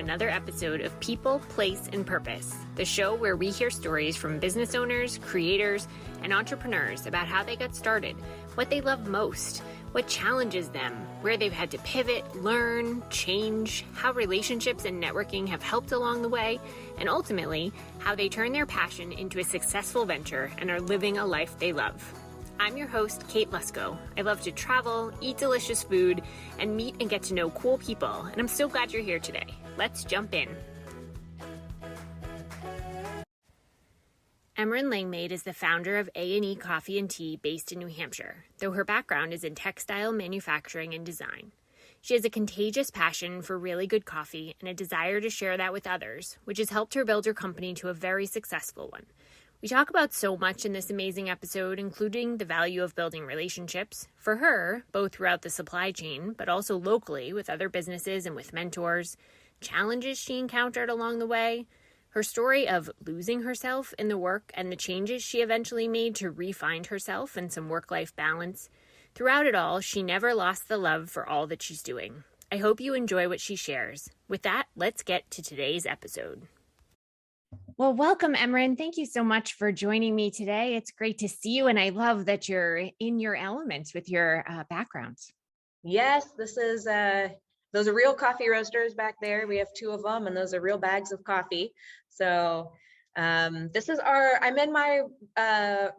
another episode of People, Place, and Purpose, the show where we hear stories from business owners, creators, and entrepreneurs about how they got started, what they love most, what challenges them, where they've had to pivot, learn, change, how relationships and networking have helped along the way, and ultimately, how they turn their passion into a successful venture and are living a life they love. I'm your host, Kate Lusko. I love to travel, eat delicious food, and meet and get to know cool people, and I'm so glad you're here today. Let's jump in. Emeran Langmaid is the founder of A&E Coffee and Tea based in New Hampshire, though her background is in textile manufacturing and design. She has a contagious passion for really good coffee and a desire to share that with others, which has helped her build her company to a very successful one. We talk about so much in this amazing episode, including the value of building relationships, for her, both throughout the supply chain, but also locally with other businesses and with mentors, challenges she encountered along the way, her story of losing herself in the work and the changes she eventually made to re-find herself and some work-life balance. Throughout it all, she never lost the love for all that she's doing. I hope you enjoy what she shares. With that, let's get to today's episode. Well, welcome, Emeran. Thank you so much for joining me today. It's great to see you, and I love that you're in your element with your background. Yes, this is those are real coffee roasters back there. We have two of them, and those are real bags of coffee. So this is I'm in my,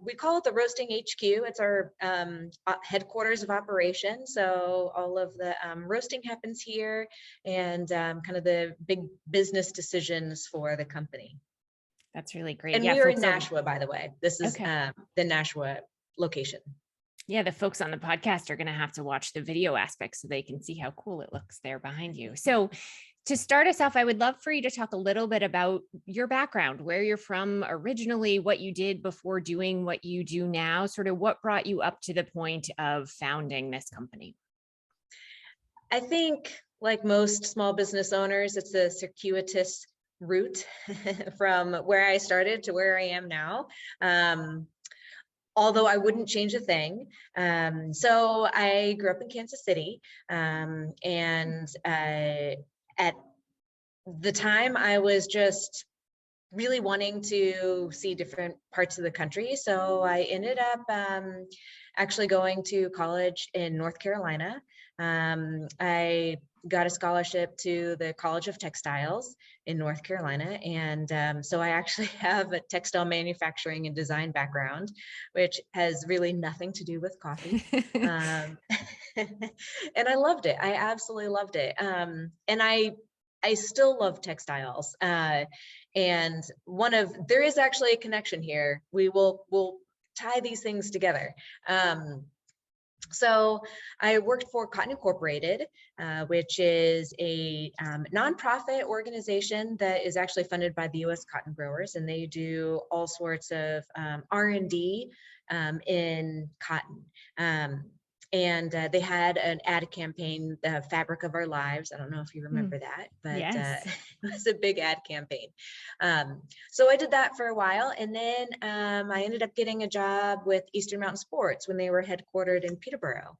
we call it the Roasting HQ. It's our headquarters of operation. So all of the roasting happens here, and kind of the big business decisions for the company. That's really great. And we're in Nashua, by the way. This is the Nashua location. Yeah, the folks on the podcast are going to have to watch the video aspect so they can see how cool it looks there behind you. So to start us off, I would love for you to talk a little bit about your background, where you're from originally, what you did before doing what you do now, sort of what brought you up to the point of founding this company. I think, like most small business owners, it's a circuitous route from where I started to where I am now. Although I wouldn't change a thing. So I grew up in Kansas City, and at the time I was just really wanting to see different parts of the country. So I ended up actually going to college in North Carolina. I got a scholarship to the College of Textiles in North Carolina. And so I actually have a textile manufacturing and design background, which has really nothing to do with coffee. And I loved it. I absolutely loved it. And I still love textiles. And there is actually a connection here. We'll tie these things together. So I worked for Cotton Incorporated, which is a nonprofit organization that is actually funded by the U.S. cotton growers, and they do all sorts of R&D in cotton. And they had an ad campaign, The Fabric of Our Lives. I don't know if you remember that, but yes. It was a big ad campaign. So I did that for a while. And then I ended up getting a job with Eastern Mountain Sports when they were headquartered in Peterborough.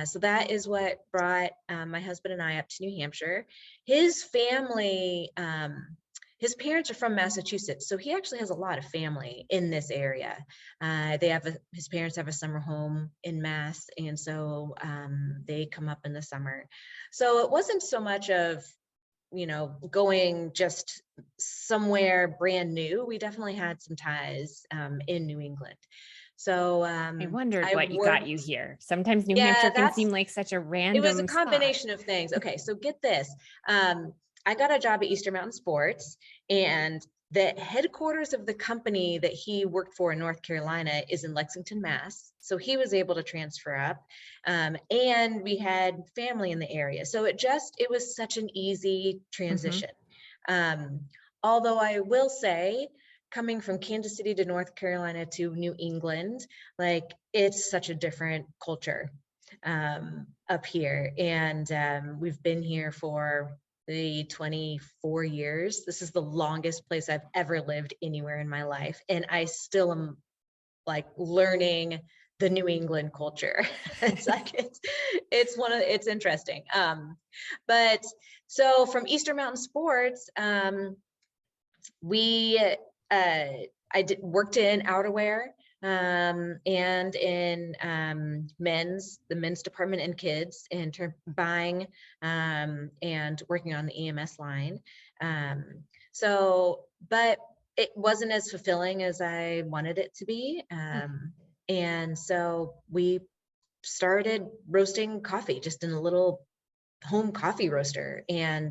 So that is what brought my husband and I up to New Hampshire. His family, his parents are from Massachusetts, so he actually has a lot of family in this area. His parents have a summer home in Mass, and so they come up in the summer. So it wasn't so much of, going just somewhere brand new. We definitely had some ties in New England. So I wondered what got you here. Sometimes New Hampshire can seem like such a random. It was a combination of things. Okay, so get this. I got a job at Eastern Mountain Sports, and the headquarters of the company that he worked for in North Carolina is in Lexington, Mass. So he was able to transfer up, and we had family in the area. So it was such an easy transition. Although I will say, coming from Kansas City to North Carolina to New England, like, it's such a different culture up here. And we've been here for the 24 years. This is the longest place I've ever lived anywhere in my life. And I still am like learning the New England culture. It's like, it's interesting. But so from Eastern Mountain Sports, we, worked in outerwear, and in the men's department and kids in term buying, and working on the EMS line. But it wasn't as fulfilling as I wanted it to be. And so we started roasting coffee just in a little home coffee roaster. And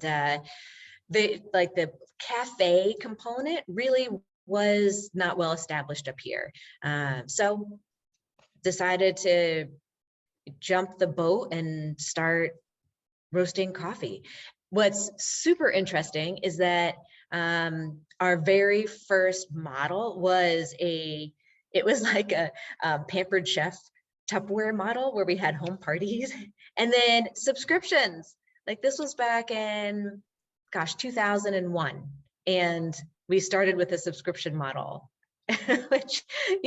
the cafe component really was not well established up here. So decided to jump the boat and start roasting coffee. What's super interesting is that our very first model was like a Pampered Chef Tupperware model where we had home parties and then subscriptions. Like this was back in, 2001. And we started with a subscription model, which,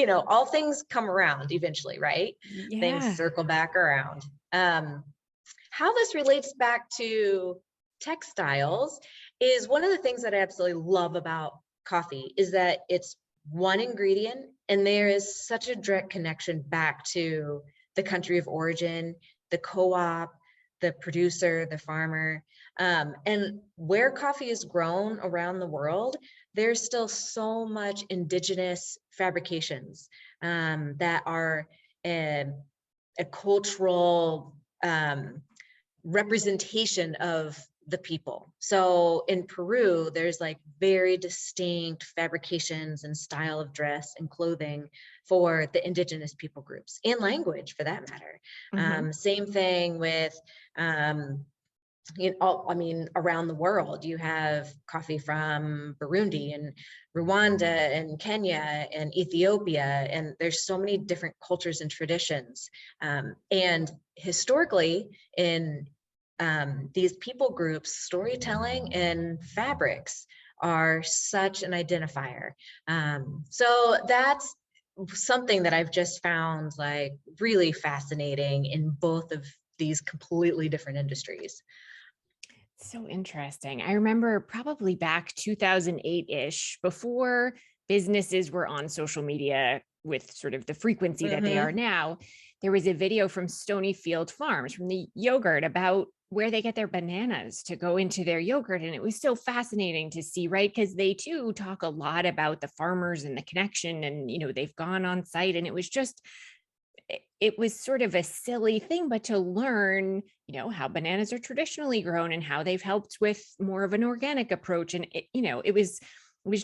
all things come around eventually, right? Yeah. Things circle back around. How this relates back to textiles is one of the things that I absolutely love about coffee is that it's one ingredient and there is such a direct connection back to the country of origin, the co-op, the producer, the farmer. And where coffee is grown around the world, there's still so much indigenous fabrications that are a cultural representation of the people. So in Peru, there's like very distinct fabrications and style of dress and clothing for the indigenous people groups and language for that matter. Same thing with, around the world, you have coffee from Burundi and Rwanda and Kenya and Ethiopia, and there's so many different cultures and traditions. And historically in these people groups, storytelling and fabrics are such an identifier. So that's something that I've just found like really fascinating in both of these completely different industries. So interesting. I remember probably back 2008-ish, before businesses were on social media with sort of the frequency that they are now, there was a video from Stonyfield Farms, from the yogurt, about where they get their bananas to go into their yogurt. And it was so fascinating to see, right? Because they too talk a lot about the farmers and the connection, and, they've gone on site, and it was sort of a silly thing, but to learn, how bananas are traditionally grown and how they've helped with more of an organic approach. And it was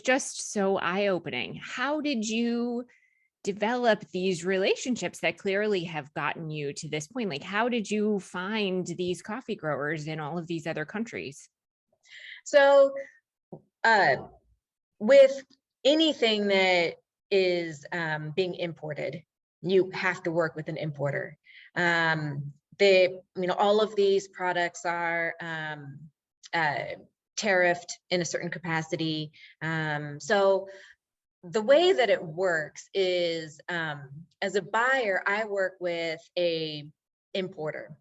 just so eye-opening. How did you develop these relationships that clearly have gotten you to this point? Like, how did you find these coffee growers in all of these other countries? So with anything that is being imported, you have to work with an importer. All of these products are tariffed in a certain capacity. So the way that it works is, as a buyer, I work with a importer.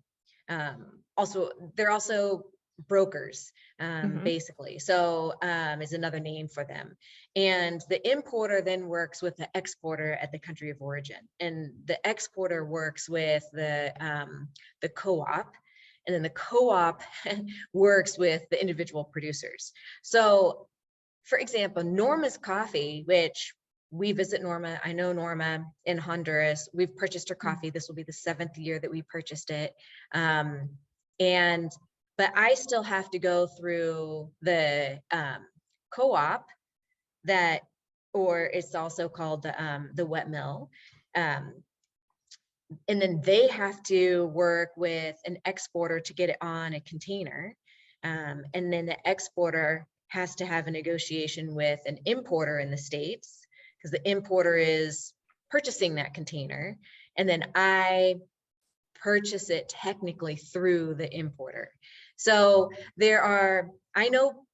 They're also brokers, basically. So is another name for them. And the importer then works with the exporter at the country of origin. And the exporter works with the co-op. And then the co-op works with the individual producers. So for example, Norma's Coffee, which we visit Norma. I know Norma in Honduras. We've purchased her coffee. This will be the 7th year that we purchased it. But I still have to go through the co-op or it's also called the wet mill. And then they have to work with an exporter to get it on a container. And then the exporter has to have a negotiation with an importer in the States, because the importer is purchasing that container. And then I purchase it technically through the importer. So I know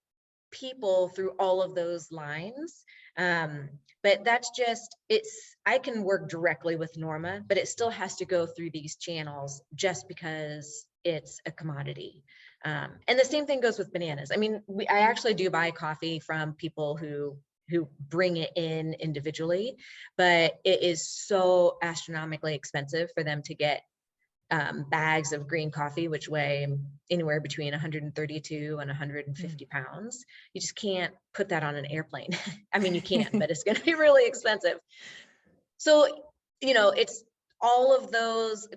people through all of those lines. But that's just, I can work directly with Norma, but it still has to go through these channels just because it's a commodity. And the same thing goes with bananas. I mean, I actually do buy coffee from people who bring it in individually, but it is so astronomically expensive for them to get bags of green coffee, which weigh anywhere between 132 and 150 pounds. You just can't put that on an airplane. I mean, you can, but it's going to be really expensive. So, it's all of those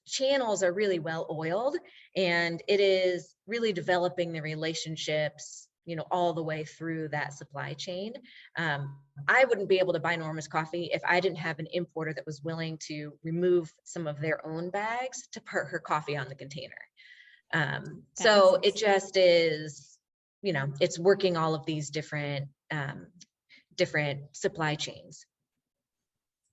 channels are really well oiled, and it is really developing the relationships, all the way through that supply chain. I wouldn't be able to buy Norma's coffee if I didn't have an importer that was willing to remove some of their own bags to put her coffee on the container. So it just is, it's working all of these different supply chains.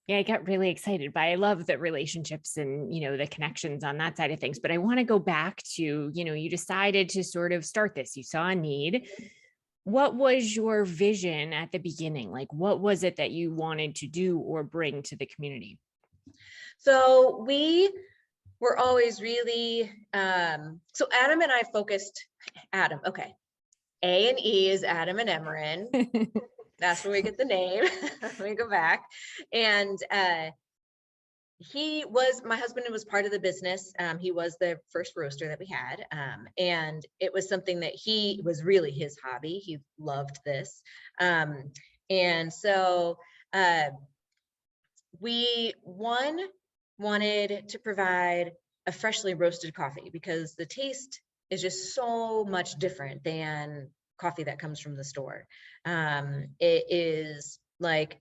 Yeah, I got really excited, but I love the relationships and, the connections on that side of things. But I want to go back to, you decided to sort of start this. You saw a need. What was your vision at the beginning? Like, what was it that you wanted to do or bring to the community? So we were always really, so Adam and I focused, okay. A&E is Adam and Emeran. That's where we get the name. Let me go back. And my husband was part of the business. He was the first roaster that we had. And it was something that was really his hobby. He loved this. And so we wanted to provide a freshly roasted coffee because the taste is just so much different than coffee that comes from the store. It is like,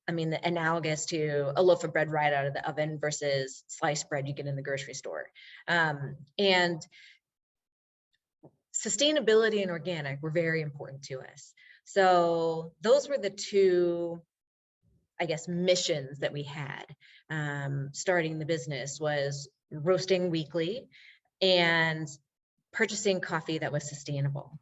the analogous to a loaf of bread right out of the oven versus sliced bread you get in the grocery store. And sustainability and organic were very important to us. So those were the two, I guess, missions that we had. Starting the business was roasting weekly and purchasing coffee that was sustainable.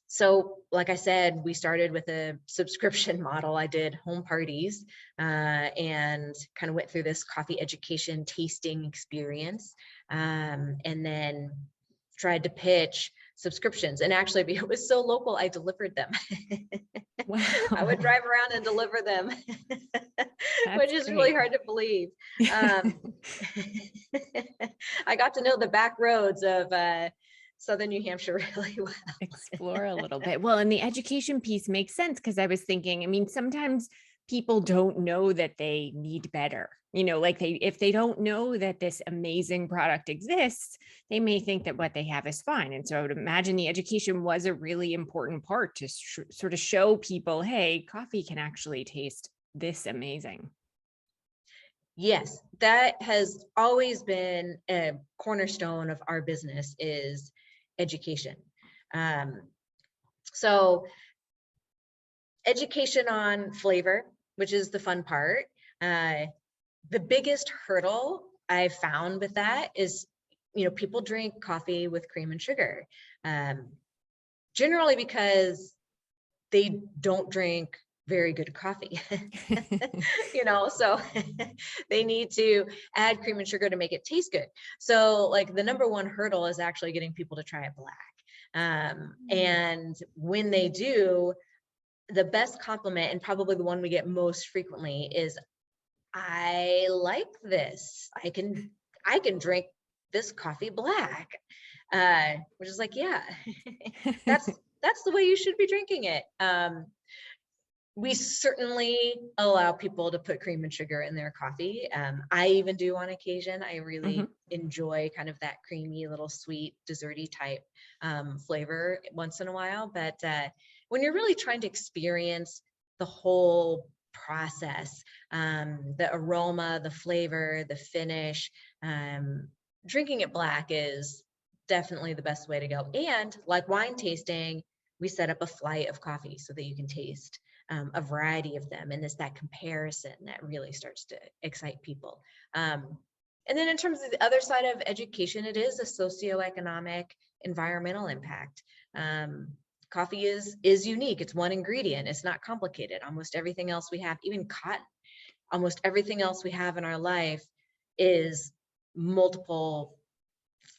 So like I said, we started with a subscription model. I did home parties and kind of went through this coffee education tasting experience, and then tried to pitch subscriptions. And actually, it was so local, I delivered them. Wow. I would drive around and deliver them, which is really hard to believe. I got to know the back roads of Southern New Hampshire really well. Explore a little bit. Well, and the education piece makes sense because I was thinking, sometimes people don't know that they need better. If they don't know that this amazing product exists, they may think that what they have is fine. And so I would imagine the education was a really important part to sort of show people, hey, coffee can actually taste this amazing. Yes, that has always been a cornerstone of our business is education. So education on flavor, which is the fun part. The biggest hurdle I've found with that is, people drink coffee with cream and sugar, generally because they don't drink very good coffee, so they need to add cream and sugar to make it taste good. So like the number one hurdle is actually getting people to try it black. And when they do, the best compliment, and probably the one we get most frequently, is, I like this. I can drink this coffee black, which is like, yeah, that's the way you should be drinking it. We certainly allow people to put cream and sugar in their coffee. I even do on occasion. I really enjoy kind of that creamy, little sweet, desserty type flavor once in a while. But when you're really trying to experience the whole process, the aroma, the flavor, the finish, drinking it black is definitely the best way to go. And like wine tasting, we set up a flight of coffee so that you can taste a variety of them. And it's that comparison that really starts to excite people. And then in terms of the other side of education, it is a socioeconomic environmental impact. Coffee is unique. It's one ingredient. It's not complicated. Almost everything else we have, even cotton, almost everything else we have in our life is multiple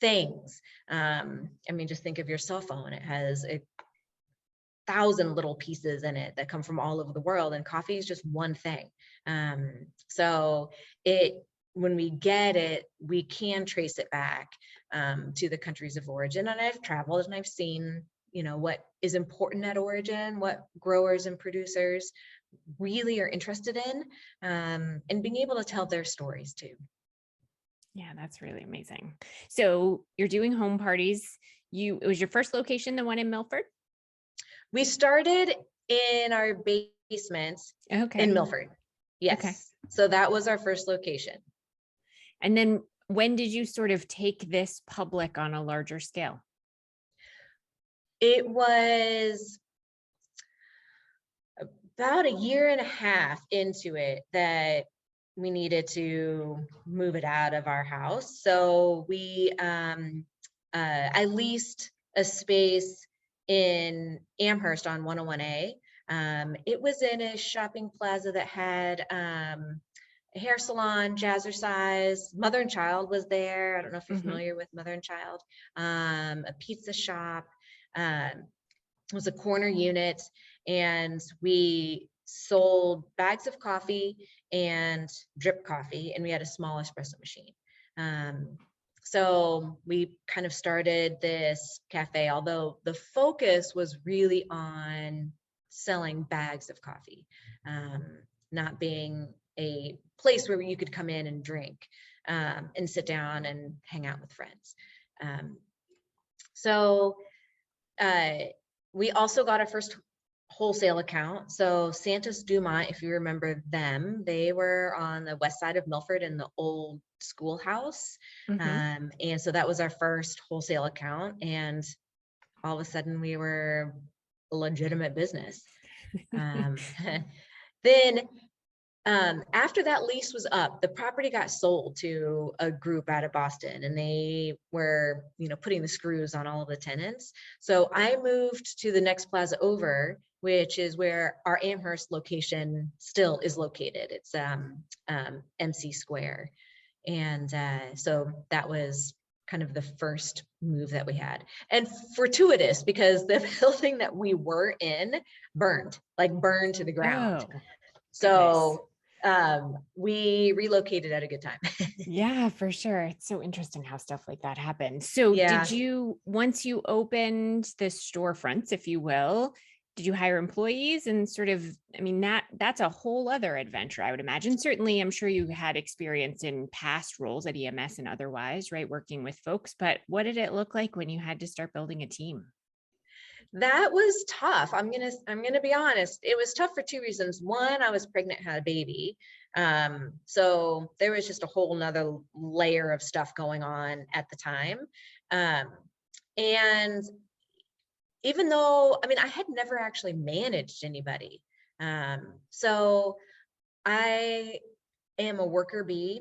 things. I mean, just think of your cell phone. It has 1,000 little pieces in it that come from all over the world, and coffee is just one thing. So when we get it, we can trace it back to the countries of origin. And I've traveled and I've seen, what is important at origin, what growers and producers really are interested in, and being able to tell their stories too. Yeah, that's really amazing. So you're doing home parties. It was your first location, the one in Milford? We started in our basement in Milford. Yes. Okay. So that was our first location. And then when did you sort of take this public on a larger scale? It was about 1.5 years into it that we needed to move it out of our house. So I leased a space in Amherst on 101A. It was in a shopping plaza that had a hair salon, jazzercise. Mother and Child was there. I don't know if you're familiar with Mother and Child. A pizza shop. It was a corner unit, and we sold bags of coffee and drip coffee, and we had a small espresso machine. So we kind of started this cafe, although the focus was really on selling bags of coffee, not being a place where you could come in and drink and sit down and hang out with friends. We also got our first wholesale account. So Santos Dumont, if you remember them, they were on the west side of Milford in the old schoolhouse. And so that was our first wholesale account. And all of a sudden we were a legitimate business. Then after that lease was up, the property got sold to a group out of Boston, and they were, putting the screws on all of the tenants. So I moved to the next plaza over, which is where our Amherst location still is located. It's MC Square. And so that was kind of the first move that we had. And fortuitous, because the building that we were in burned to the ground. Oh, so we relocated at a good time. Yeah, for sure. It's so interesting how stuff like that happens. So did you, once you opened the storefronts, if you will, did you hire employees and sort of, I mean, that's a whole other adventure, I would imagine. Certainly, I'm sure you had experience in past roles at EMS and otherwise, right? Working with folks, but what did it look like when you had to start building a team? That was tough. I'm gonna be honest. It was tough for two reasons. One, I was pregnant, had a baby. So there was just a whole nother layer of stuff going on at the time. And even though, I had never actually managed anybody. So I am a worker bee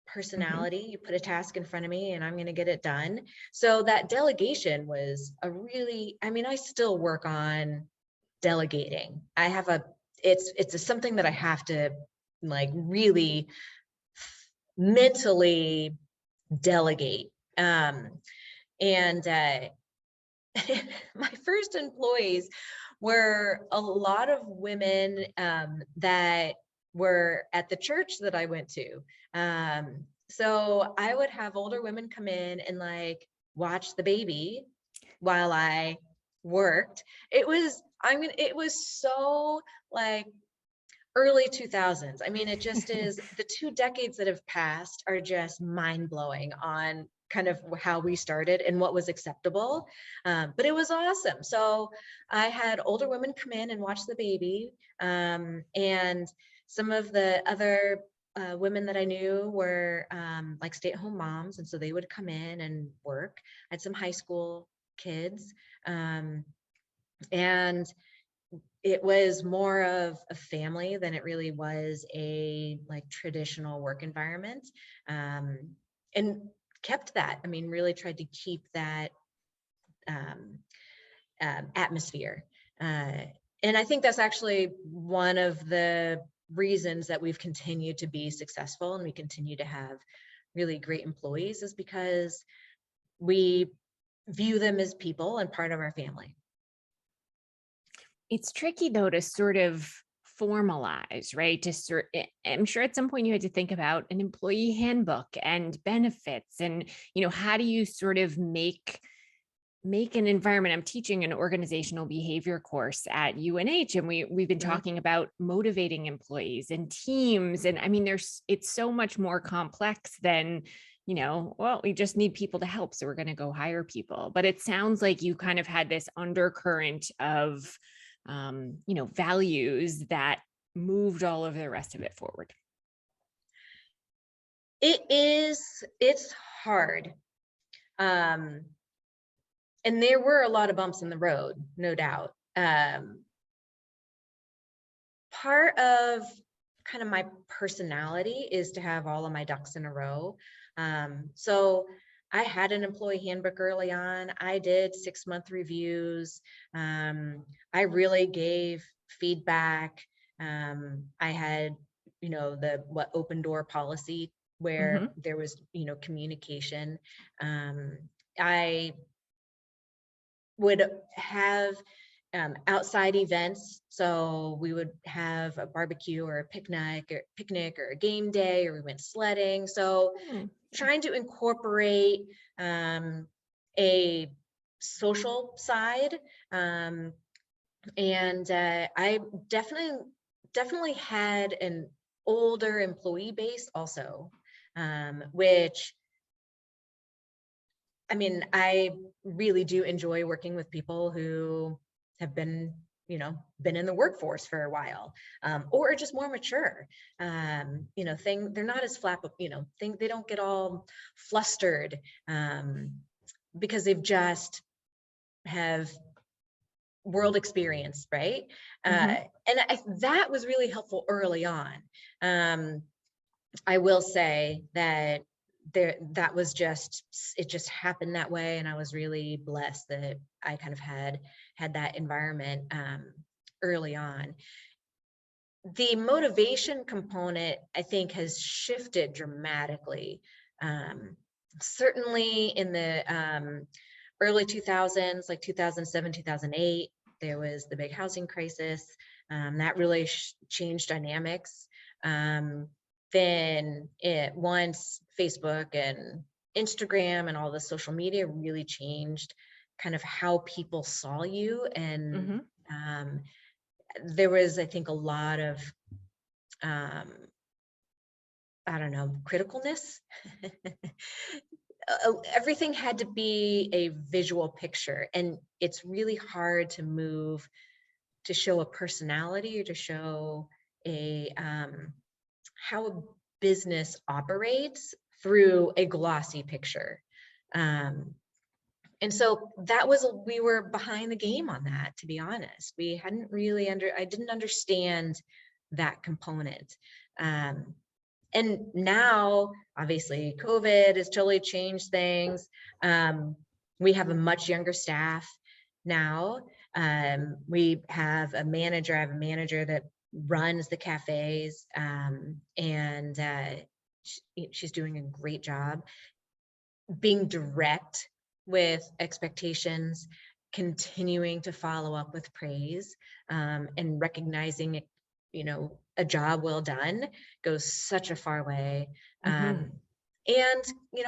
personality. You put a task in front of me and I'm going to get it done. So that delegation was I still work on delegating. It's something that I have to really mentally delegate. My first employees were a lot of women that were at the church that I went to. So I would have older women come in and watch the baby while I worked. It was so early 2000s. It just is. The 2 decades that have passed are just mind blowing on kind of how we started and what was acceptable. But it was awesome. So I had older women come in and watch the baby. And some of the other women that I knew were stay-at-home moms. And so they would come in and work. I had some high school kids. And it was more of a family than it really was a traditional work environment. and kept that. I mean, really tried to keep that atmosphere. And I think that's actually one of the reasons that we've continued to be successful and we continue to have really great employees, is because we view them as people and part of our family. It's tricky though to sort of formalize, right? I'm sure at some point you had to think about an employee handbook and benefits, and how do you sort of make an environment. I'm teaching an organizational behavior course at UNH, and we've been talking about motivating employees and teams. And I mean, it's so much more complex than, well, we just need people to help, so we're going to go hire people. But it sounds like you kind of had this undercurrent of, values that moved all of the rest of it forward. It's hard. And there were a lot of bumps in the road, no doubt. Part of kind of my personality is to have all of my ducks in a row. So I had an employee handbook early on. I did 6-month reviews. I really gave feedback. I had, the open door policy where there was, communication. I would have outside events. So we would have a barbecue or a picnic or a game day, or we went sledding. So trying to incorporate a social side. And I definitely had an older employee base also, which, I mean, I really do enjoy working with people who have been in the workforce for a while, or just more mature. They're not as they don't get all flustered because they've just have world experience, right? And that was really helpful early on. I will say that it just happened that way, and I was really blessed that I kind of had that environment early on. The motivation component, I think, has shifted dramatically. Certainly in the early 2000s, like 2007, 2008, there was the big housing crisis. That really changed dynamics. Then once Facebook and Instagram and all the social media really changed kind of how people saw you. And there was, I think, a lot of, criticalness. Everything had to be a visual picture, and it's really hard to move to show a personality or to show how a business operates through a glossy picture. And so we were behind the game on that, to be honest. We hadn't really I didn't understand that component. And now, obviously, COVID has totally changed things. We have a much younger staff now. We have a manager. I have a manager that runs the cafes, and she's doing a great job being direct with expectations, continuing to follow up with praise, and recognizing, a job well done goes such a far way. And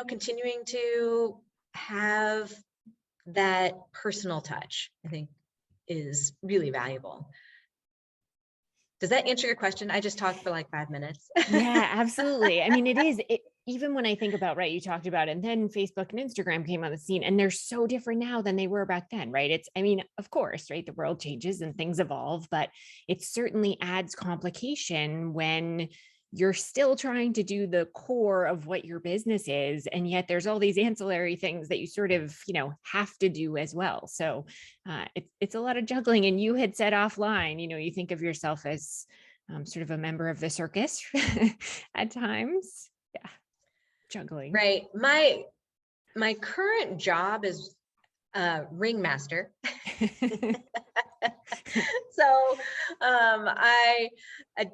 continuing to have that personal touch, I think, is really valuable. Does that answer your question? I just talked for like 5 minutes. Yeah, absolutely. I mean, even when I think about, right, you talked about, and then Facebook and Instagram came on the scene, and they're so different now than they were back then, right? Of course, right, the world changes and things evolve, but it certainly adds complication when you're still trying to do the core of what your business is. And yet there's all these ancillary things that you sort of, have to do as well. So it's a lot of juggling. And you had said offline, you think of yourself as sort of a member of the circus at times. Yeah. juggling. Right. My current job is ringmaster. So I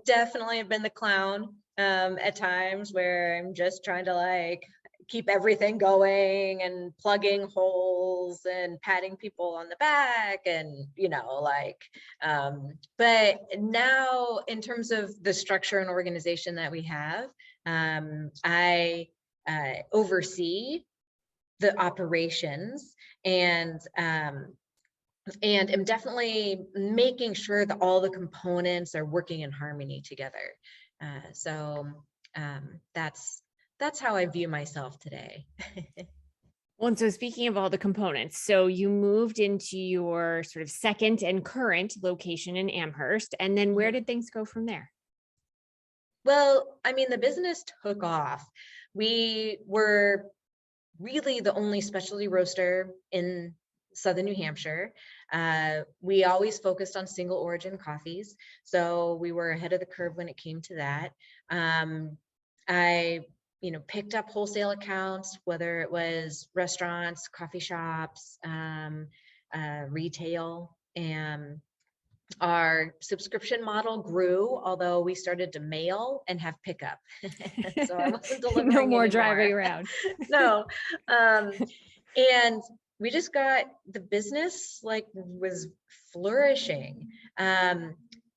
definitely have been the clown at times where I'm just trying to like keep everything going and plugging holes and patting people on the back and but now in terms of the structure and organization that we have, I oversee the operations and am definitely making sure that all the components are working in harmony together. So that's how I view myself today. Well, and so speaking of all the components, so you moved into your sort of second and current location in Amherst, and then where did things go from there? Well, I mean, the business took off. We were really the only specialty roaster in Southern New Hampshire. We always focused on single origin coffees, so we were ahead of the curve when it came to that. I, picked up wholesale accounts, whether it was restaurants, coffee shops, retail, and our subscription model grew, although we started to mail and have pickup. So I wasn't delivering no more anymore. driving around. No. And we just got the business was flourishing.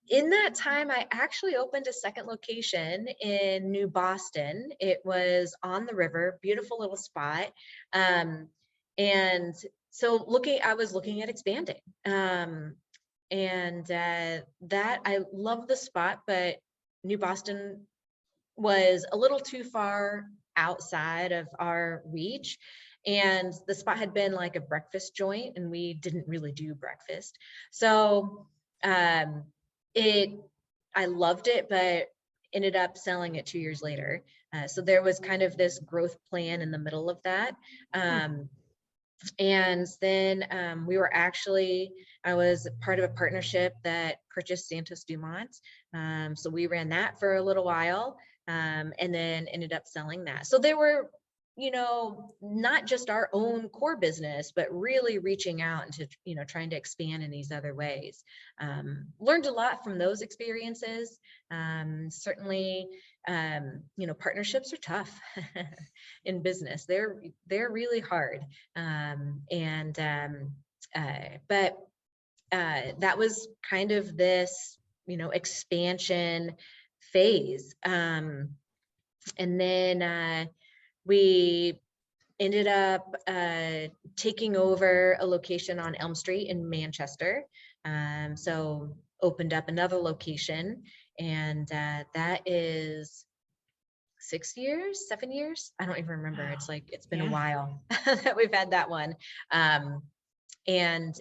In that time, I actually opened a second location in New Boston. It was on the river, beautiful little spot. And so I was looking at expanding. That I love the spot, but New Boston was a little too far outside of our reach. And the spot had been like a breakfast joint and we didn't really do breakfast. So I loved it, but ended up selling it 2 years later. So there was kind of this growth plan in the middle of that. And then I was part of a partnership that purchased Santos Dumont. So we ran that for a little while, and then ended up selling that. So there were, not just our own core business, but really reaching out into, trying to expand in these other ways. Learned a lot from those experiences. Certainly, partnerships are tough in business. They're really hard. But that was kind of this, expansion phase. And then we ended up taking over a location on Elm Street in Manchester. So opened up another location, and that is 6 years, 7 years. I don't even remember. Wow. It's been a while that we've had that one. And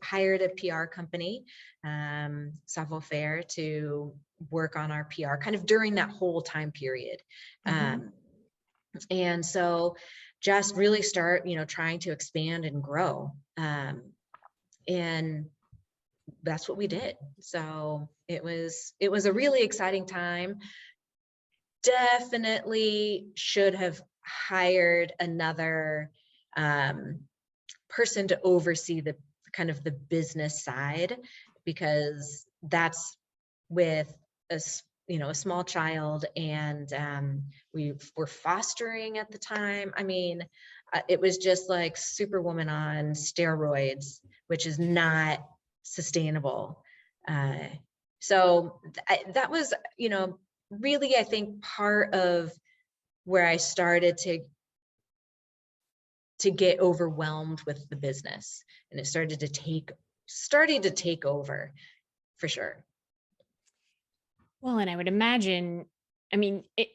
hired a PR company, Savoir Faire, to work on our PR kind of during that whole time period. And so just really start, trying to expand and grow. And that's what we did. So it was a really exciting time. Definitely should have hired another person to oversee the kind of the business side, because that's with a small child, and we were fostering at the time. I mean, it was just like Superwoman on steroids, which is not sustainable. So that was, really, I think, part of where I started to get overwhelmed with the business, and it started to take over for sure. Well, and I would imagine, I mean, it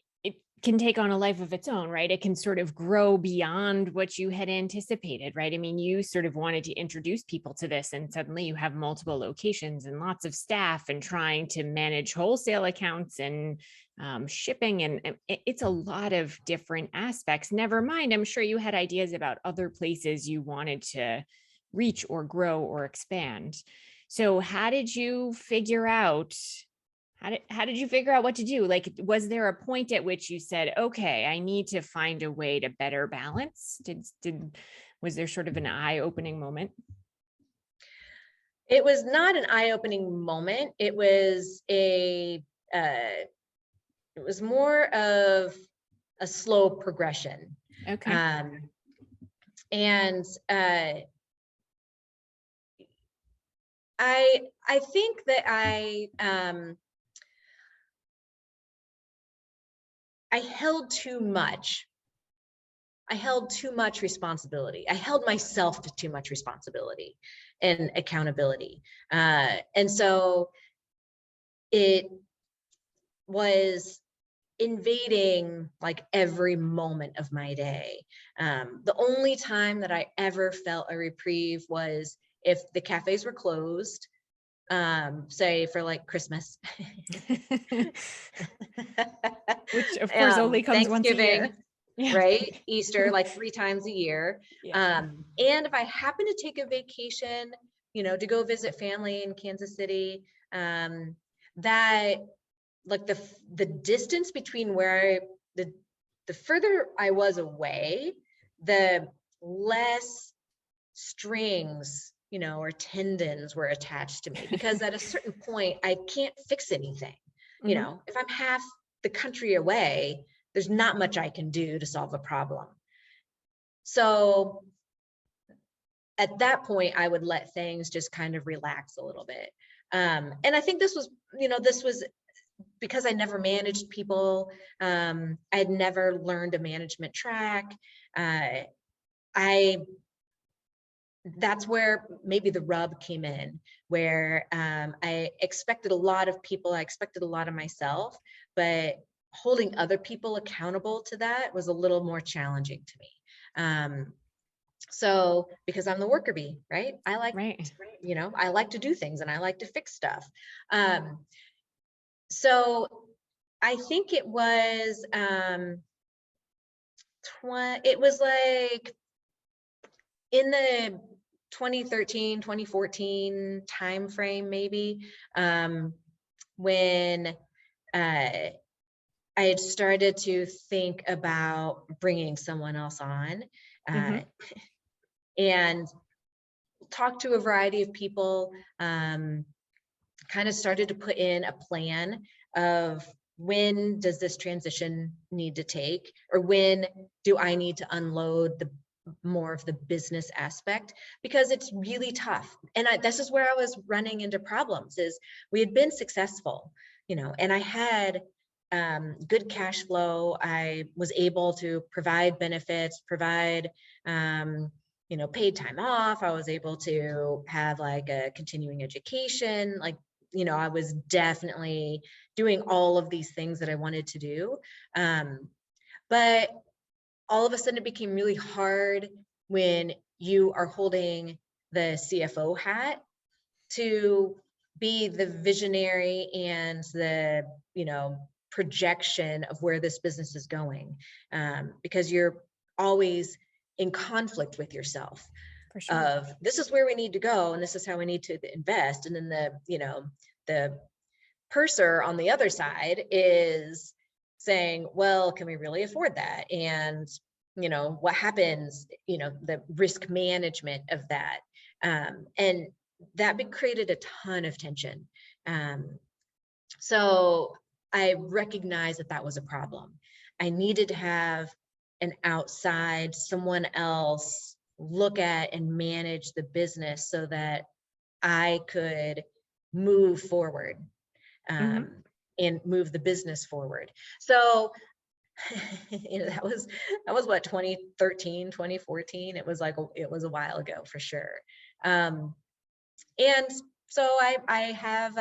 can take on a life of its own, right? It can sort of grow beyond what you had anticipated, right? I mean, you sort of wanted to introduce people to this, and suddenly you have multiple locations and lots of staff and trying to manage wholesale accounts and shipping. And it's a lot of different aspects. Never mind, I'm sure you had ideas about other places you wanted to reach or grow or expand. So how did you figure out How did you figure out what to do? Like, was there a point at which you said, okay, I need to find a way to better balance? Was there sort of an eye-opening moment? It was not an eye-opening moment. It was more of a slow progression. Okay. And I think that I held too much. I held too much responsibility. I held myself to too much responsibility and accountability. And so it was invading like every moment of my day. The only time that I ever felt a reprieve was if the cafes were closed, say for like Christmas. Which of course only comes once a year. Yeah. Right? Easter, like 3 times a year. Yeah. And if I happen to take a vacation, to go visit family in Kansas City, that like the distance between where the further I was away, the less strings, or tendons were attached to me, because at a certain point I can't fix anything. If I'm half the country away, there's not much I can do to solve a problem. So at that point, I would let things just kind of relax a little bit. And I think this was because I never managed people. I had never learned a management track. That's where maybe the rub came in, where I expected a lot of people. I expected a lot of myself, but holding other people accountable to that was a little more challenging to me. So because I'm the worker bee, right? I like, I like to do things and I like to fix stuff. So I think it was, it was like in the 2013, 2014 timeframe, maybe, when I had started to think about bringing someone else on, and talked to a variety of people, kind of started to put in a plan of when does this transition need to take, or when do I need to unload more of the business aspect, because it's really tough. And this is where I was running into problems. Is we had been successful, and I had good cash flow. I was able to provide benefits, provide paid time off. I was able to have like a continuing education. Like, I was definitely doing all of these things that I wanted to do. But all of a sudden it became really hard when you are holding the CFO hat to be the visionary and the, projection of where this business is going, because you're always in conflict with yourself. For sure. Of this is where we need to go and this is how we need to invest. And then the purser on the other side is saying, well, can we really afford that? And what happens, the risk management of that. And that created a ton of tension. So I recognized that was a problem. I needed to have an outside, someone else look at and manage the business so that I could move forward, and move the business forward. So that was what, 2013, 2014. It was a while ago for sure. And so I have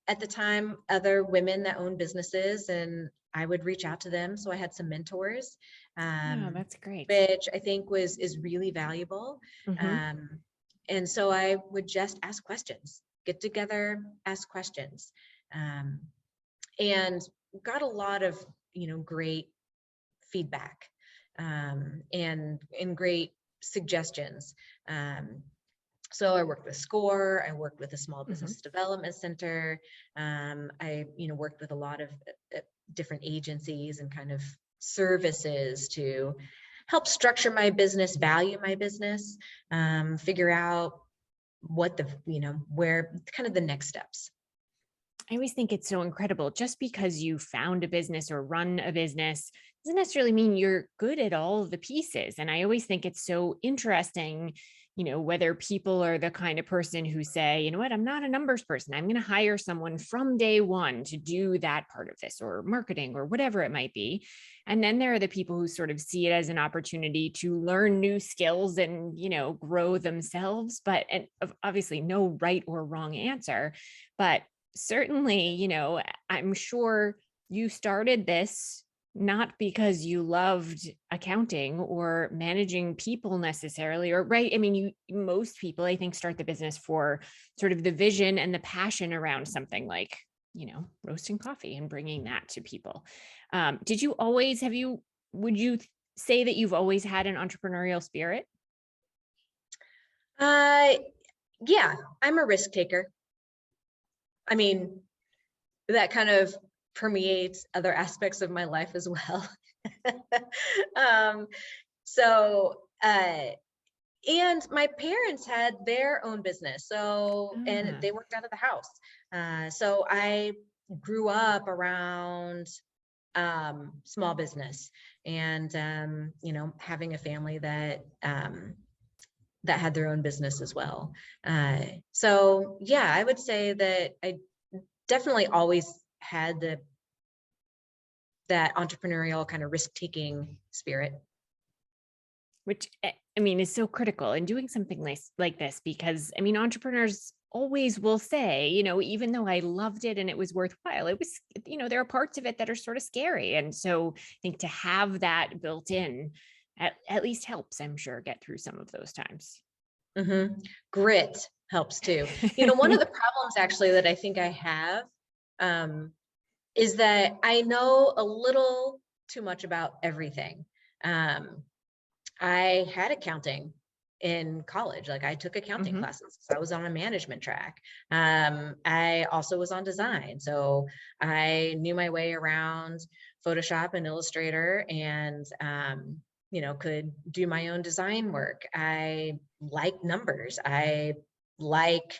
at the time other women that own businesses, and I would reach out to them. So I had some mentors. That's great. Which I think is really valuable. And so I would just ask questions, get together, ask questions, and got a lot of great feedback, and great suggestions. So I worked with SCORE, I worked with a small Mm-hmm. business development center. I, worked with a lot of different agencies and kind of services to help structure my business, value my business, figure out what where kind of the next steps. I always think it's so incredible. Just because you found a business or run a business doesn't necessarily mean you're good at all of the pieces. And I always think it's so interesting, whether people are the kind of person who say, you know what, I'm not a numbers person. I'm going to hire someone from day one to do that part of this, or marketing, or whatever it might be. And then there are the people who sort of see it as an opportunity to learn new skills and, grow themselves. But, and obviously no right or wrong answer, but certainly, I'm sure you started this not because you loved accounting or managing people necessarily, or right. I mean, most people, I think, start the business for sort of the vision and the passion around something like, roasting coffee and bringing that to people. Did you always, would you say that you've always had an entrepreneurial spirit? Yeah, I'm a risk taker. I mean, that kind of permeates other aspects of my life as well. So, and my parents had their own business, and they worked out of the house. So I grew up around small business and, having a family that had their own business as well. So yeah, I would say that I definitely always had that entrepreneurial kind of risk-taking spirit. Which, I mean, is so critical in doing something like this, because I mean, entrepreneurs always will say, even though I loved it and it was worthwhile, it was, there are parts of it that are sort of scary. And so I think to have that built in at least helps, I'm sure, get through some of those times. Mm-hmm. Grit helps too. One of the problems actually that I think I have is that I know a little too much about everything. I had accounting in college. Like, I took accounting classes, so I was on a management track. I also was on design, so I knew my way around Photoshop and Illustrator, and could do my own design work. I like numbers. I like,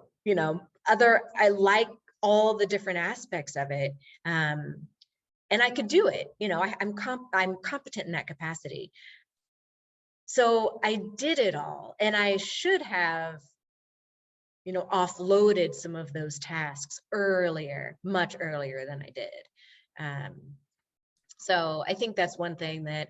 I like all the different aspects of it. And I could do it. I'm competent in that capacity. So I did it all, and I should have, offloaded some of those tasks earlier, much earlier than I did. So I think that's one thing that,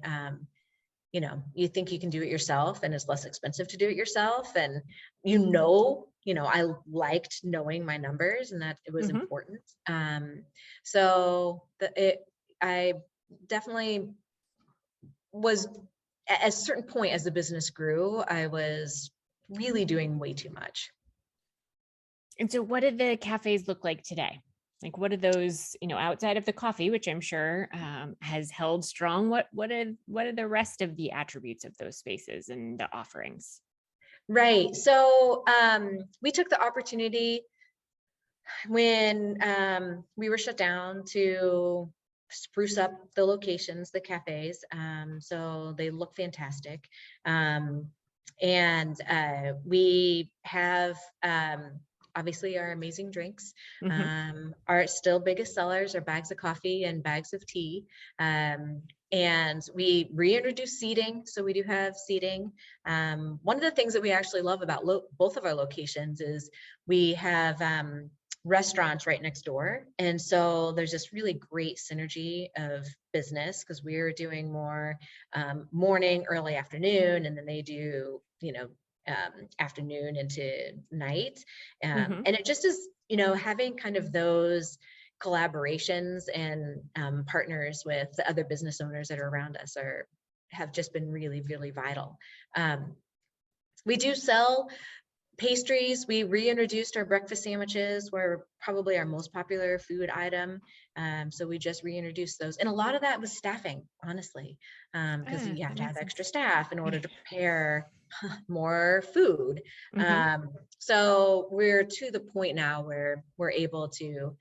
you think you can do it yourself, and it's less expensive to do it yourself. And, I liked knowing my numbers, and that it was important. So I definitely was, at a certain point as the business grew, I was really doing way too much. And so what did the cafes look like today? Like, what are those, outside of the coffee, which I'm sure has held strong, what are the rest of the attributes of those spaces and the offerings? Right. So we took the opportunity when we were shut down to spruce up the locations, the cafes. So they look fantastic. And we have obviously our amazing drinks. Our still biggest sellers are bags of coffee and bags of tea. And we reintroduced seating. So we do have seating. One of the things that we actually love about both of our locations is we have restaurants right next door. And so there's this really great synergy of business, because we're doing more morning, early afternoon, and then they do, afternoon into night. And it just is, having kind of those collaborations and partners with the other business owners that are around us have just been really, really vital. We do sell Pastries, we reintroduced our breakfast sandwiches, were probably our most popular food item. So we just reintroduced those. And a lot of that was staffing, honestly, because you have to have extra staff in order to prepare more food. So we're to the point now where we're able to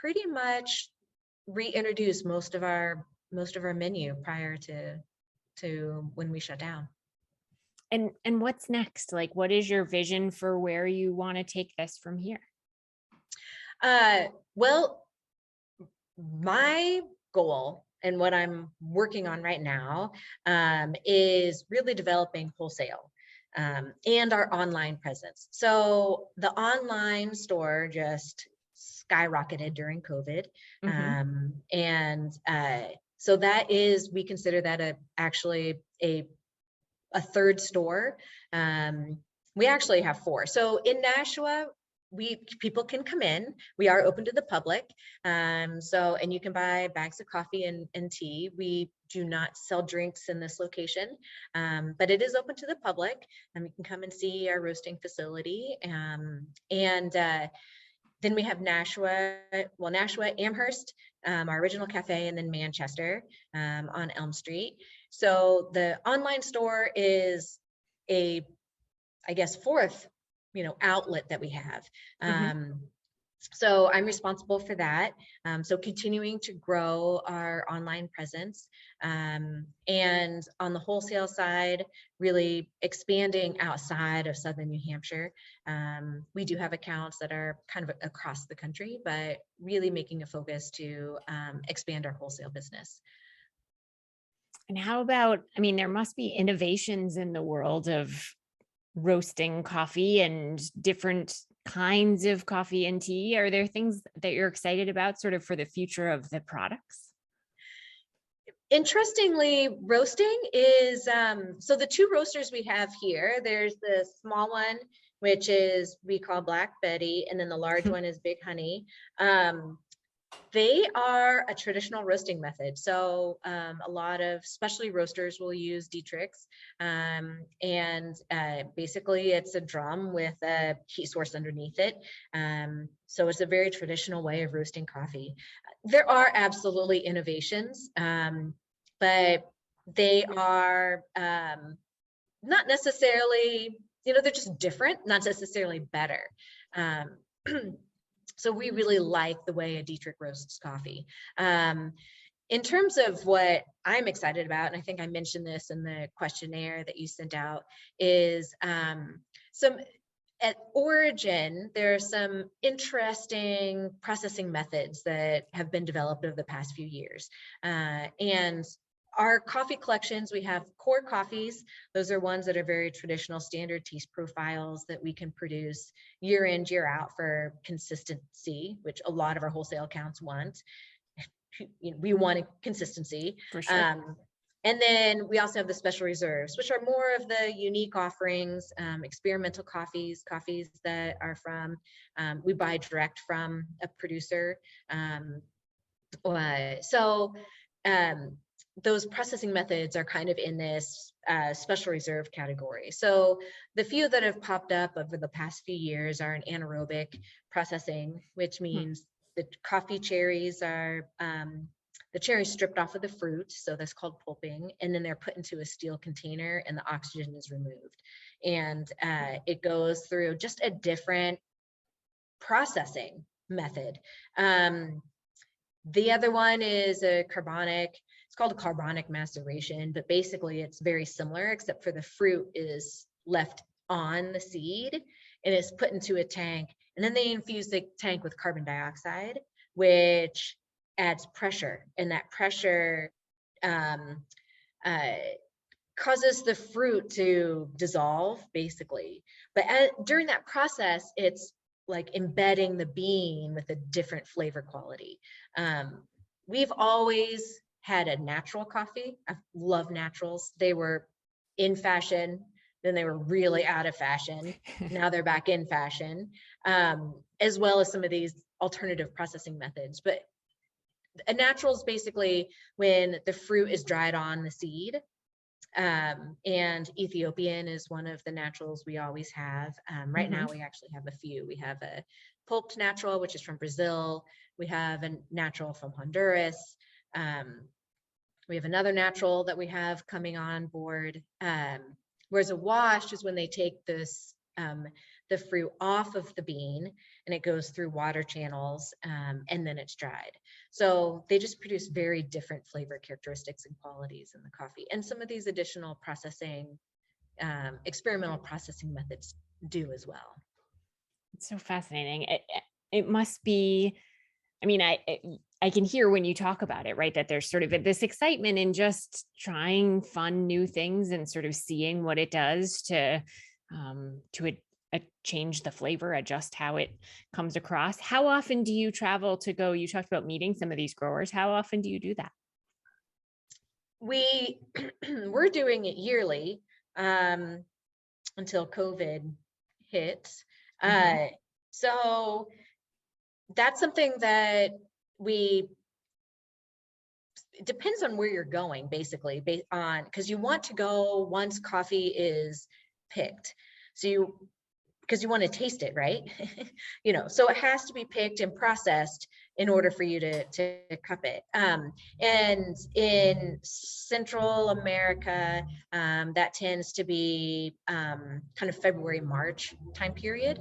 pretty much reintroduce most of our menu prior to when we shut down. And what's next? Like, what is your vision for where you want to take this from here? Well, my goal and what I'm working on right now is really developing wholesale and our online presence. So the online store just skyrocketed during COVID. So that is, we consider that actually a third store. We actually have 4. So in Nashua, people can come in. We are open to the public. And you can buy bags of coffee and tea. We do not sell drinks in this location, but it is open to the public, and you can come and see our roasting facility. Then we have Nashua, Amherst, our original cafe, and then Manchester on Elm Street. So the online store is I guess, 4th, outlet that we have. So I'm responsible for that. So continuing to grow our online presence, and on the wholesale side, really expanding outside of Southern New Hampshire. We do have accounts that are kind of across the country, but really making a focus to expand our wholesale business. And how about, there must be innovations in the world of roasting coffee and different kinds of coffee and tea. Are there things that you're excited about sort of for the future of the products? Interestingly, roasting is, so the 2 roasters we have here, there's the small one, which is, we call Black Betty, and then the large one is Big Honey. They are a traditional roasting method. So a lot of specialty roasters will use Dietrich's, and basically it's a drum with a heat source underneath it. So it's a very traditional way of roasting coffee. There are absolutely innovations, but they are not necessarily, they're just different, not necessarily better. So we really like the way a Dietrich roasts coffee. In terms of what I'm excited about, and I think I mentioned this in the questionnaire that you sent out, is at origin, there are some interesting processing methods that have been developed over the past few years. And our coffee collections, we have core coffees. Those are ones that are very traditional standard taste profiles that we can produce year in, year out for consistency, which a lot of our wholesale accounts want. We want consistency. For sure. And then we also have the special reserves, which are more of the unique offerings, experimental coffees that are from, we buy direct from a producer. Those processing methods are kind of in this special reserve category. So the few that have popped up over the past few years are an anaerobic processing, which means the coffee cherries are, the cherries stripped off of the fruit, so that's called pulping, and then they're put into a steel container and the oxygen is removed. And it goes through just a different processing method. The other one is a carbonic. It's called a carbonic maceration, but basically it's very similar, except for the fruit is left on the seed and is put into a tank. And then they infuse the tank with carbon dioxide, which adds pressure. And that pressure causes the fruit to dissolve, basically. But during that process, it's like embedding the bean with a different flavor quality. We've always had a natural coffee. I love naturals. They were in fashion, then they were really out of fashion. Now they're back in fashion, as well as some of these alternative processing methods. But a natural is basically when the fruit is dried on the seed, And Ethiopian is one of the naturals we always have. Right now, we actually have a few. We have a pulped natural, which is from Brazil. We have a natural from Honduras. We have another natural that we have coming on board. Whereas a wash is when they take this the fruit off of the bean and it goes through water channels, and then it's dried. So they just produce very different flavor characteristics and qualities in the coffee. And some of these additional processing, experimental processing methods do as well. It's so fascinating. It must be, I mean, I can hear when you talk about it, right? That there's sort of this excitement in just trying fun new things and sort of seeing what it does to change the flavor, adjust how it comes across. How often do you travel to go? You talked about meeting some of these growers. How often do you do that? We're doing it yearly until COVID hit. So that's something that it depends on where you're going, basically, based on, because you want to go once coffee is picked. So because you want to taste it, right? So it has to be picked and processed in order for you to cup it. And in Central America, that tends to be kind of February, March time period.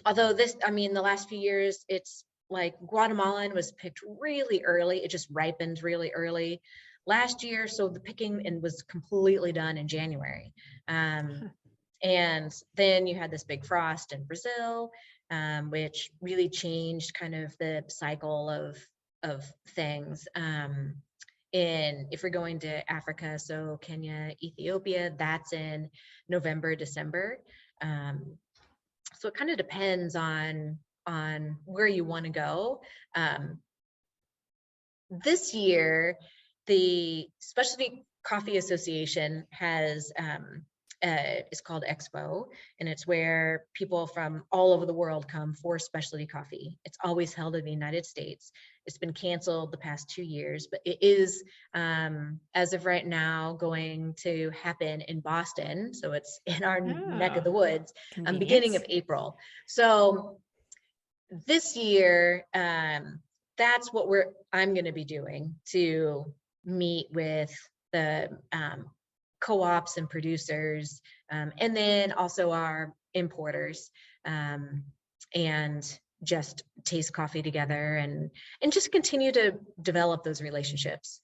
Although the last few years, it's like Guatemalan was picked really early. It just ripened really early last year. So the picking was completely done in January. And then you had this big frost in Brazil, which really changed kind of the cycle of things. If we're going to Africa, so Kenya, Ethiopia, that's in November, December. So it kind of depends on where you want to go. This year, the Specialty Coffee Association has is called Expo, and it's where people from all over the world come for specialty coffee. It's always held in the United States. It's been canceled the past 2 years, but it is, as of right now, going to happen in Boston. So it's in our neck of the woods, beginning of April. So this year, that's what I'm going to be doing, to meet with the co-ops and producers, and then also our importers, and just taste coffee together and just continue to develop those relationships.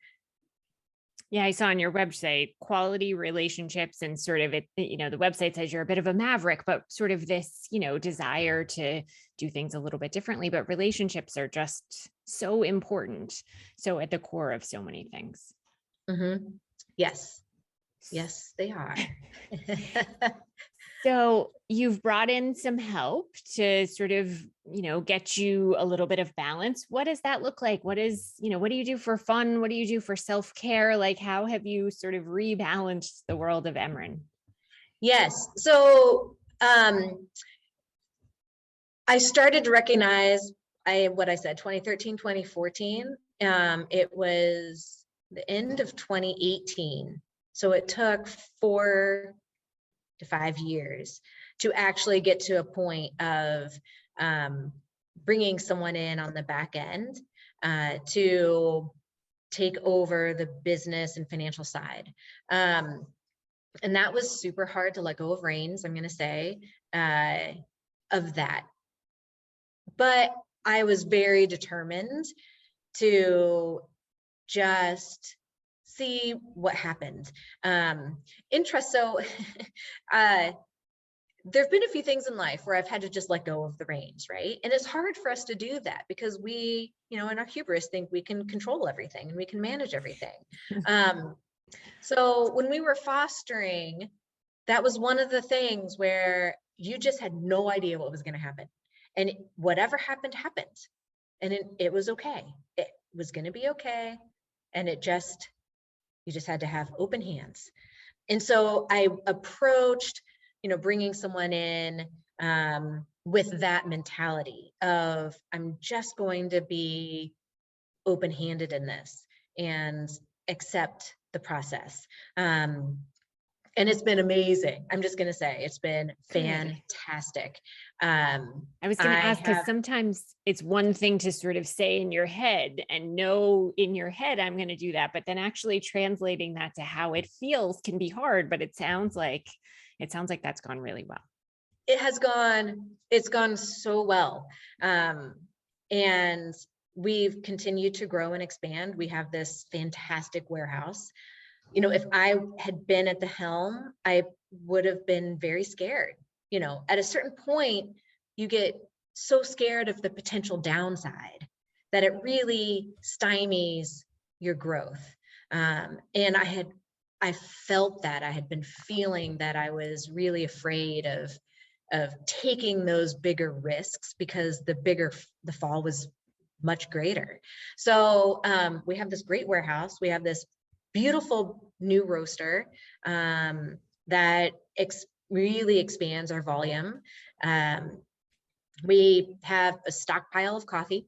Yeah, I saw on your website quality relationships, and sort of it, the website says you're a bit of a maverick, but sort of this, desire to do things a little bit differently. But relationships are just so important. So at the core of so many things. Yes. Yes, they are. So you've brought in some help to sort of, get you a little bit of balance. What does that look like? What do you do for fun? What do you do for self-care? Like, how have you sort of rebalanced the world of Emeran? Yes. So I started to recognize what I said, 2013, 2014. It was the end of 2018. So it took 4 to 5 years to actually get to a point of bringing someone in on the back end to take over the business and financial side. And that was super hard to let go of reins, I'm going to say, of that. But I was very determined to just see what happened. So there have been a few things in life where I've had to just let go of the reins, right? And it's hard for us to do that because we, in our hubris, think we can control everything and we can manage everything. So when we were fostering, that was one of the things where you just had no idea what was going to happen. And whatever happened, happened. And it was okay. It was going to be okay. And you just had to have open hands. And so I approached, bringing someone in with that mentality of, I'm just going to be open-handed in this and accept the process. And it's been amazing. I'm just going to say it's been fantastic. I was going to ask, because sometimes it's one thing to sort of say in your head and know in your head, I'm going to do that. But then actually translating that to how it feels can be hard, but it sounds like that's gone really well. It's gone so well. And we've continued to grow and expand. We have this fantastic warehouse. You know, if I had been at the helm, I would have been very scared. You know, at a certain point, you get so scared of the potential downside that it really stymies your growth. And I felt that. I had been feeling that I was really afraid of taking those bigger risks, because the fall was much greater. So we have this great warehouse. We have this beautiful new roaster that really expands our volume. We have a stockpile of coffee.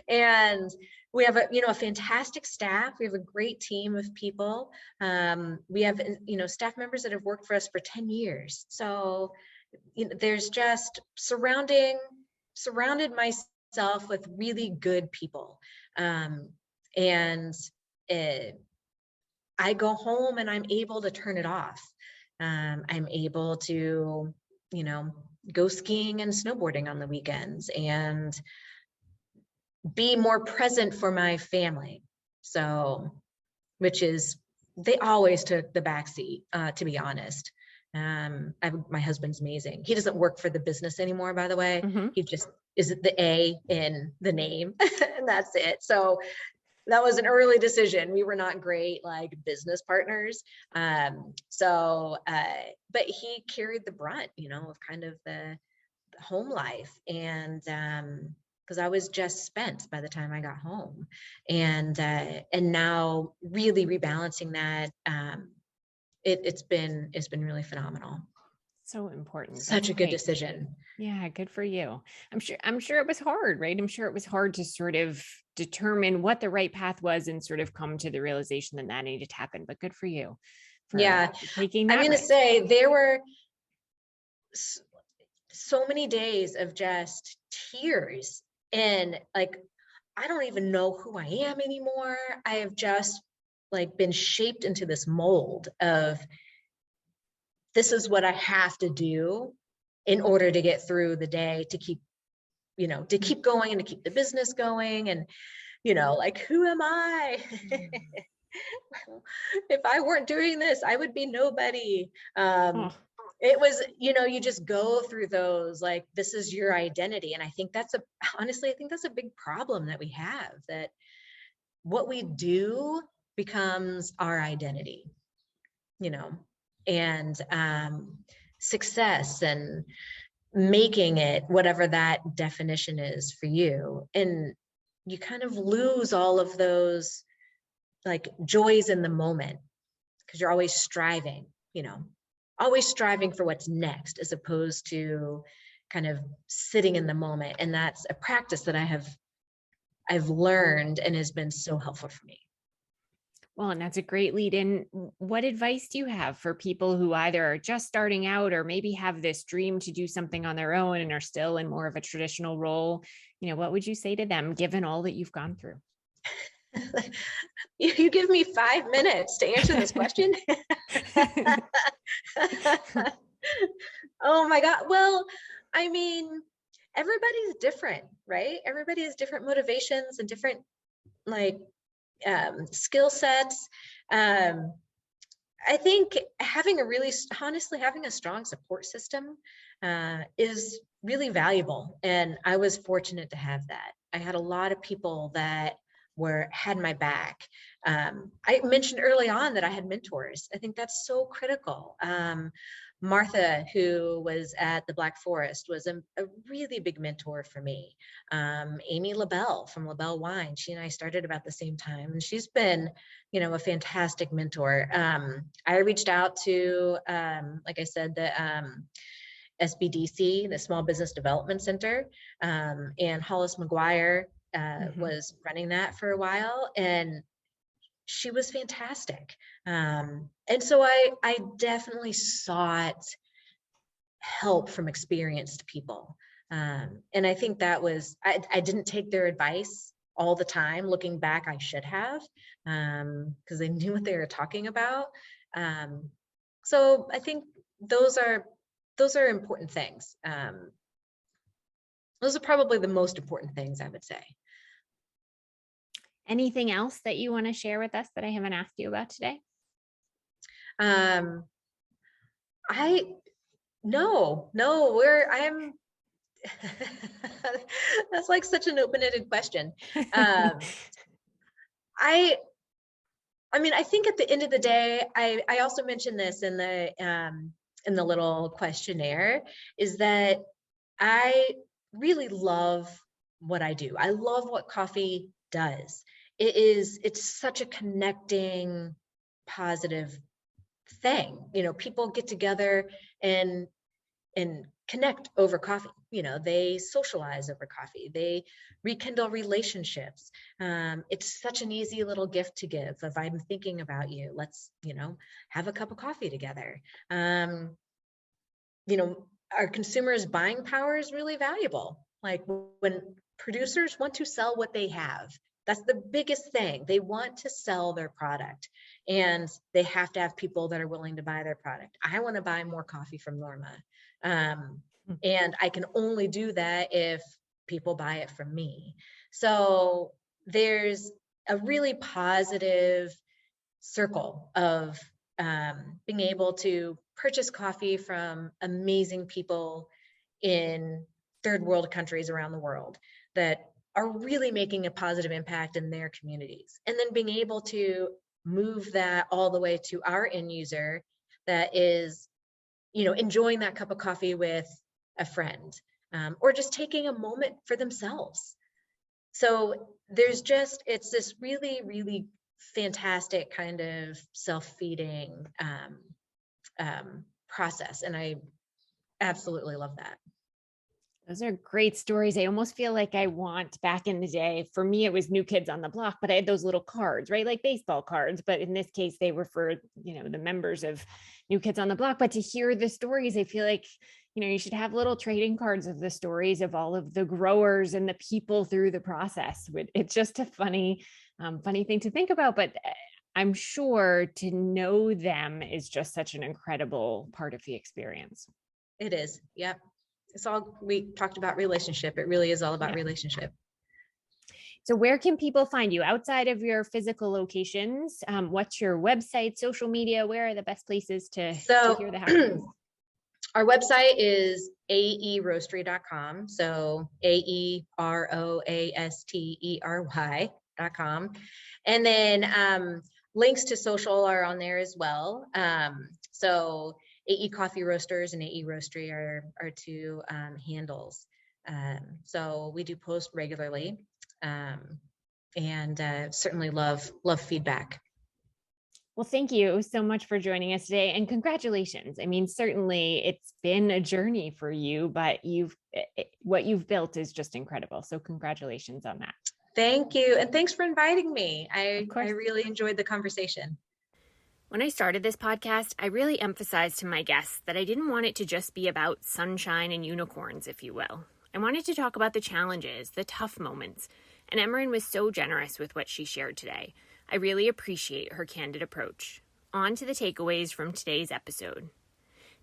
And we have a fantastic staff. We have a great team of people. We have, staff members that have worked for us for 10 years. So there's just surrounded myself with really good people. And I go home and I'm able to turn it off. I'm able to, go skiing and snowboarding on the weekends and be more present for my family. So, they always took the backseat, to be honest. My husband's amazing. He doesn't work for the business anymore, by the way. Mm-hmm. He just is the A in the name and that's it. So that was an early decision. We were not great business partners. But he carried the brunt, of kind of the home life. And because I was just spent by the time I got home, and now really rebalancing that. It's been really phenomenal. So important. Such a good decision. Yeah, good for you. I'm sure it was hard, right? I'm sure it was hard to sort of determine what the right path was and sort of come to the realization that needed to happen. But good for you. Taking that. I'm going to say there were so many days of just tears, and I don't even know who I am anymore. I have just been shaped into this mold of, this is what I have to do in order to get through the day, to keep going and to keep the business going. And, who am I? If I weren't doing this, I would be nobody. It was, you just go through those, this is your identity. And I think that's a big problem that we have, that what we do becomes our identity, and success and making it whatever that definition is for you. And you kind of lose all of those joys in the moment, because you're always striving for what's next, as opposed to kind of sitting in the moment. And that's a practice that I've learned and has been so helpful for me. Well, and that's a great lead in. What advice do you have for people who either are just starting out or maybe have this dream to do something on their own and are still in more of a traditional role? What would you say to them, given all that you've gone through? You give me 5 minutes to answer this question. Oh my God. Well, I mean, everybody's different, right? Everybody has different motivations and different skill sets. I think having a strong support system is really valuable. And I was fortunate to have that. I had a lot of people that had my back. I mentioned early on that I had mentors. I think that's so critical. Martha, who was at the Black Forest, was a really big mentor for me. Amy LaBelle from LaBelle Wine, she and I started about the same time, and she's been, a fantastic mentor. I reached out to, like I said, the SBDC, the Small Business Development Center, and Hollis McGuire was running that for a while, and she was fantastic. And so I definitely sought help from experienced people. And I think that was, I didn't take their advice all the time. Looking back, I should have, because they knew what they were talking about. So I think those are important things. Those are probably the most important things, I would say. Anything else that you want to share with us that I haven't asked you about today? That's like such an open-ended question. I mean, I think at the end of the day, I also mentioned this in the little questionnaire, is that I really love what I do. I love what coffee does. It's such a connecting, positive thing. People get together and connect over coffee. They socialize over coffee. They rekindle relationships. It's such an easy little gift to give. If I'm thinking about you, let's, have a cup of coffee together. Our consumers' buying power is really valuable. Like when producers want to sell what they have, that's the biggest thing. They want to sell their product, and they have to have people that are willing to buy their product. I want to buy more coffee from Norma. And I can only do that if people buy it from me. So there's a really positive circle of being able to purchase coffee from amazing people in third world countries around the world that are really making a positive impact in their communities. And then being able to move that all the way to our end user that is, enjoying that cup of coffee with a friend, or just taking a moment for themselves. So it's this really, really fantastic kind of self-feeding process. And I absolutely love that. Those are great stories. I almost feel like I want, back in the day, for me, it was New Kids on the Block, but I had those little cards, right? Like baseball cards. But in this case, they were for, the members of New Kids on the Block. But to hear the stories, I feel like, you should have little trading cards of the stories of all of the growers and the people through the process. It's just a funny thing to think about. But I'm sure to know them is just such an incredible part of the experience. It is. Yep. We talked about relationship. It really is all about relationship. So where can people find you outside of your physical locations? What's your website, social media? Where are the best places to hear the happenings? Our website is aeroastery.com. So aeroastery.com. And then links to social are on there as well. So A&E Coffee Roasters and A&E Roastery are two handles. So we do post regularly, and certainly love feedback. Well, thank you so much for joining us today, and congratulations. I mean, certainly it's been a journey for you, but what you've built is just incredible. So congratulations on that. Thank you. And thanks for inviting me. I really enjoyed the conversation. When I started this podcast, I really emphasized to my guests that I didn't want it to just be about sunshine and unicorns, if you will. I wanted to talk about the challenges, the tough moments, and Emeran was so generous with what she shared today. I really appreciate her candid approach. On to the takeaways from today's episode.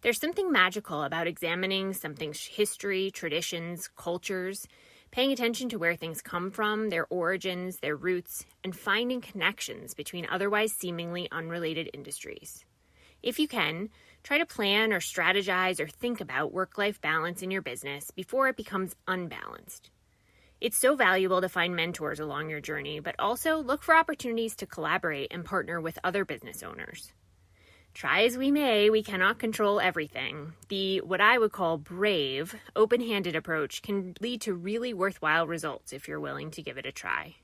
There's something magical about examining something's history, traditions, cultures, paying attention to where things come from, their origins, their roots, and finding connections between otherwise seemingly unrelated industries. If you can, try to plan or strategize or think about work-life balance in your business before it becomes unbalanced. It's so valuable to find mentors along your journey, but also look for opportunities to collaborate and partner with other business owners. Try as we may, we cannot control everything. The, what I would call brave, open-handed approach can lead to really worthwhile results if you're willing to give it a try.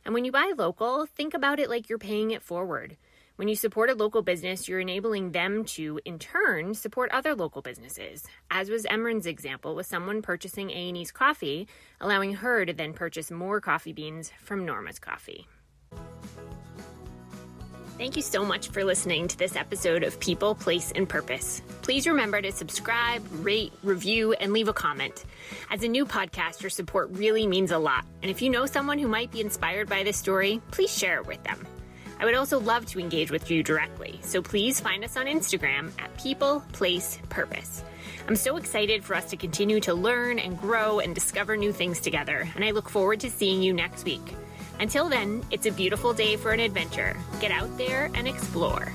And when you buy local, think about it like you're paying it forward. When you support a local business, you're enabling them to, in turn, support other local businesses, as was Emeran's example with someone purchasing A&E's coffee, allowing her to then purchase more coffee beans from Norma's Coffee. Thank you so much for listening to this episode of People, Place, and Purpose. Please remember to subscribe, rate, review, and leave a comment. As a new podcast, your support really means a lot. And if you know someone who might be inspired by this story, please share it with them. I would also love to engage with you directly, so please find us on Instagram at People, Place, Purpose. I'm so excited for us to continue to learn and grow and discover new things together, and I look forward to seeing you next week. Until then, it's a beautiful day for an adventure. Get out there and explore.